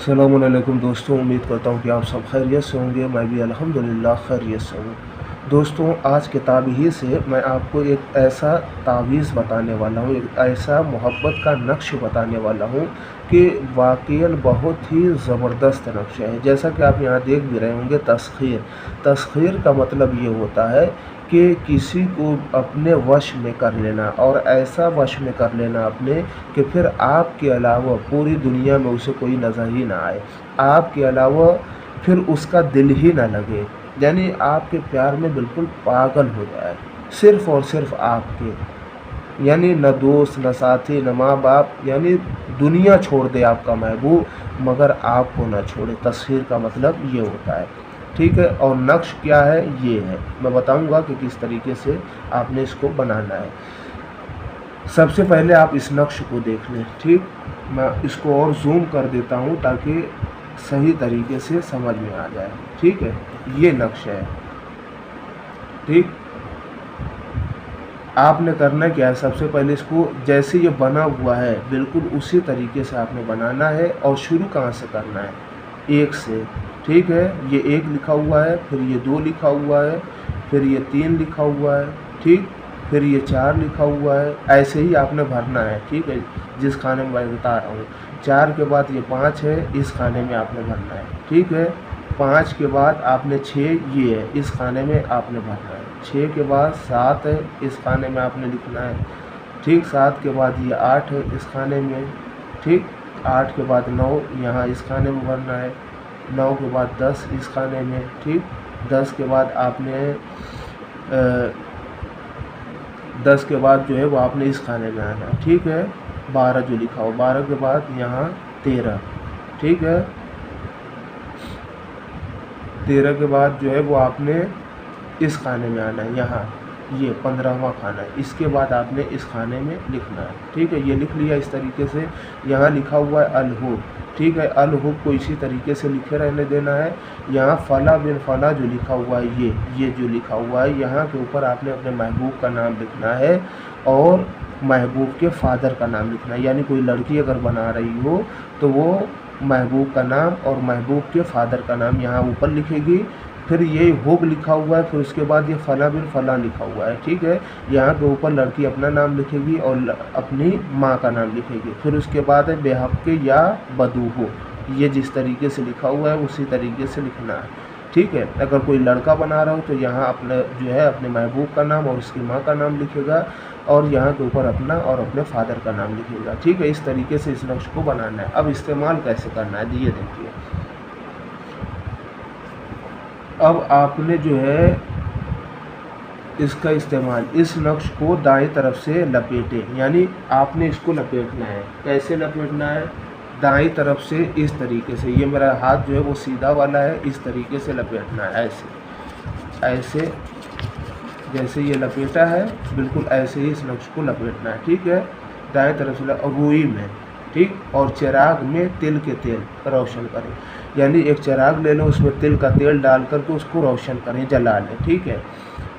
अस्सलामुअलैकुम दोस्तों, उम्मीद करता हूँ कि आप सब खैरियत से होंगे। मैं भी अल्हम्दुलिल्लाह खैरियत से हूँ। दोस्तों, आज के ताबीज़ से मैं आपको एक ऐसा तावीज़ बताने वाला हूँ, एक ऐसा मोहब्बत का नक्श बताने वाला हूँ कि वाक़ईन बहुत ही ज़बरदस्त नक्शा है। जैसा कि आप यहाँ देख भी रहे होंगे, तस्ख़ीर का मतलब ये होता है कि किसी को अपने वश में कर लेना, और ऐसा वश में कर लेना अपने कि फिर आपके अलावा पूरी दुनिया में उसे कोई नज़र ही ना आए, आपके अलावा फिर उसका दिल ही ना लगे, यानी आपके प्यार में बिल्कुल पागल हो जाए, सिर्फ़ और सिर्फ़ आपके, यानी न दोस्त न साथी न माँ बाप, यानी दुनिया छोड़ दे आपका महबूब मगर आपको ना छोड़े। तस्ख़ीर का मतलब ये होता है, ठीक है। और नक्श क्या है, ये है, मैं बताऊंगा कि किस तरीके से आपने इसको बनाना है। सबसे पहले आप इस नक्श को देख लें, ठीक। मैं इसको और जूम कर देता हूँ ताकि सही तरीके से समझ में आ जाए, ठीक है। ये नक्श है, ठीक। आपने करना क्या है, सबसे पहले इसको जैसे ये बना हुआ है बिल्कुल उसी तरीके से आपने बनाना है। और शुरू कहाँ से करना है, एक से, ठीक है। ये एक लिखा हुआ है, फिर ये दो लिखा हुआ है, फिर ये तीन लिखा हुआ है, ठीक, फिर ये चार लिखा हुआ है। ऐसे ही आपने भरना है, ठीक है, जिस खाने में मैं बता रहा हूँ। चार के बाद ये पाँच है, इस खाने में आपने भरना है, ठीक है। पाँच के बाद आपने छः, ये है, इस खाने में आपने भरना है। छः के बाद सात है, इस खाने में आपने लिखना है, ठीक। सात के बाद ये आठ है, इस खाने में, ठीक। आठ के बाद नौ, यहाँ इस खाने में भरना है। नौ के बाद 10, इस खाने में, ठीक। 10 के बाद आपने 10 के बाद जो है वो आपने इस खाने में आना है, ठीक है। 12 जो लिखा हो, 12 के बाद यहाँ 13, ठीक है। 13 के बाद जो है वो आपने इस खाने में आना है, यहाँ ये 15वां खाना है। इसके बाद आपने इस खाने में लिखना है, ठीक है। ये लिख लिया इस तरीके से। यहाँ लिखा हुआ है अल-हुब, ठीक है। अल-हुब को इसी तरीके से लिखे रहने देना है। यहाँ फला बिन फला जो लिखा हुआ है, ये जो लिखा हुआ है, यहाँ के ऊपर आपने अपने महबूब का नाम लिखना है और महबूब के फादर का नाम लिखना है। यानी कोई लड़की अगर बना रही हो तो वो महबूब का नाम और महबूब के फादर का नाम यहाँ ऊपर लिखेगी। फिर ये हुब लिखा हुआ है, फिर उसके बाद ये फला बिन फला लिखा हुआ है, ठीक है। यहाँ के ऊपर लड़की अपना नाम लिखेगी और अपनी माँ का नाम लिखेगी। फिर उसके बाद है बेहक़ या बदूहो, ये जिस तरीके से लिखा हुआ है उसी तरीके से लिखना है, ठीक है। अगर कोई लड़का बना रहा हो तो यहाँ अपने जो है अपने महबूब का नाम और उसकी माँ का नाम लिखेगा, और यहाँ के ऊपर अपना और अपने फादर का नाम लिखेगा, ठीक है। इस तरीके से इस नक्श को बनाना है। अब इस्तेमाल कैसे करना है, ये देखिए। अब आपने जो है इसका इस्तेमाल, इस नक्श को दाएं तरफ से लपेटें, यानी आपने इसको लपेटना है। कैसे लपेटना है, दाएं तरफ से इस तरीके से। ये मेरा हाथ जो है वो सीधा वाला है, इस तरीके से लपेटना है, ऐसे जैसे ये लपेटा है बिल्कुल ऐसे ही इस नक्श को लपेटना है, ठीक है। दाएं तरफ से रुई में, ठीक। और चिराग में तिल के तेल रोशन करें, यानी एक चिराग ले लो, उसमें तिल का तेल डाल करके उसको रोशन करें, जला लें, ठीक है।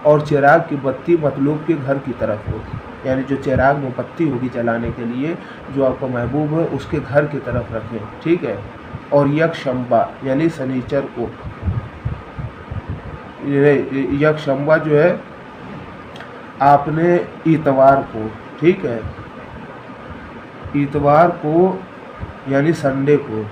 और चिराग की बत्ती मतलूब के घर की तरफ होगी, यानी जो चिराग में बत्ती होगी जलाने के लिए जो आपका महबूब है उसके घर की तरफ रखें, ठीक है। और यकशंबा यानी शनिचर को, यकशंबा जो है आपने इतवार को, ठीक है, इतवार को यानी संडे को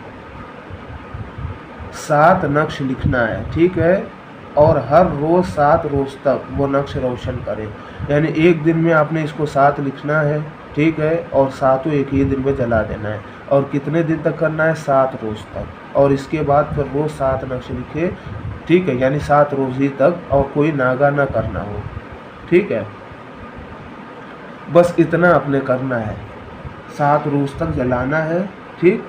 7 नक्श लिखना है, ठीक है। और हर रोज़ 7 रोज़ तक वो नक्श रोशन करें, यानी एक दिन में आपने इसको 7 लिखना है, ठीक है। और 7 एक ही दिन में जला देना है। और कितने दिन तक करना है, 7 रोज़ तक। और इसके बाद फिर रोज़ 7 नक्श लिखे, ठीक है, यानी 7 रोज़ ही तक, और कोई नागा ना करना हो, ठीक है। बस इतना आपने करना है, 7 रोज़ तक जलाना है, ठीक।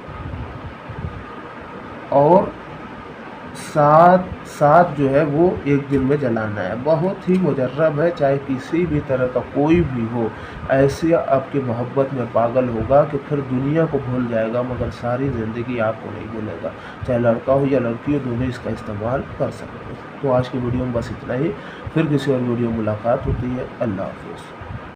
और 7 जो है वो एक दिन में जलाना है। बहुत ही मुजर्रब है, चाहे किसी भी तरह का कोई भी हो, ऐसे आपकी मोहब्बत में पागल होगा कि फिर दुनिया को भूल जाएगा मगर सारी ज़िंदगी आपको नहीं भूलेगा। चाहे लड़का हो या लड़की हो, दोनों इसका इस्तेमाल कर सकते हैं। तो आज की वीडियो में बस इतना ही, फिर किसी और वीडियो में मुलाकात होती है। अल्लाह हाफ़िज़।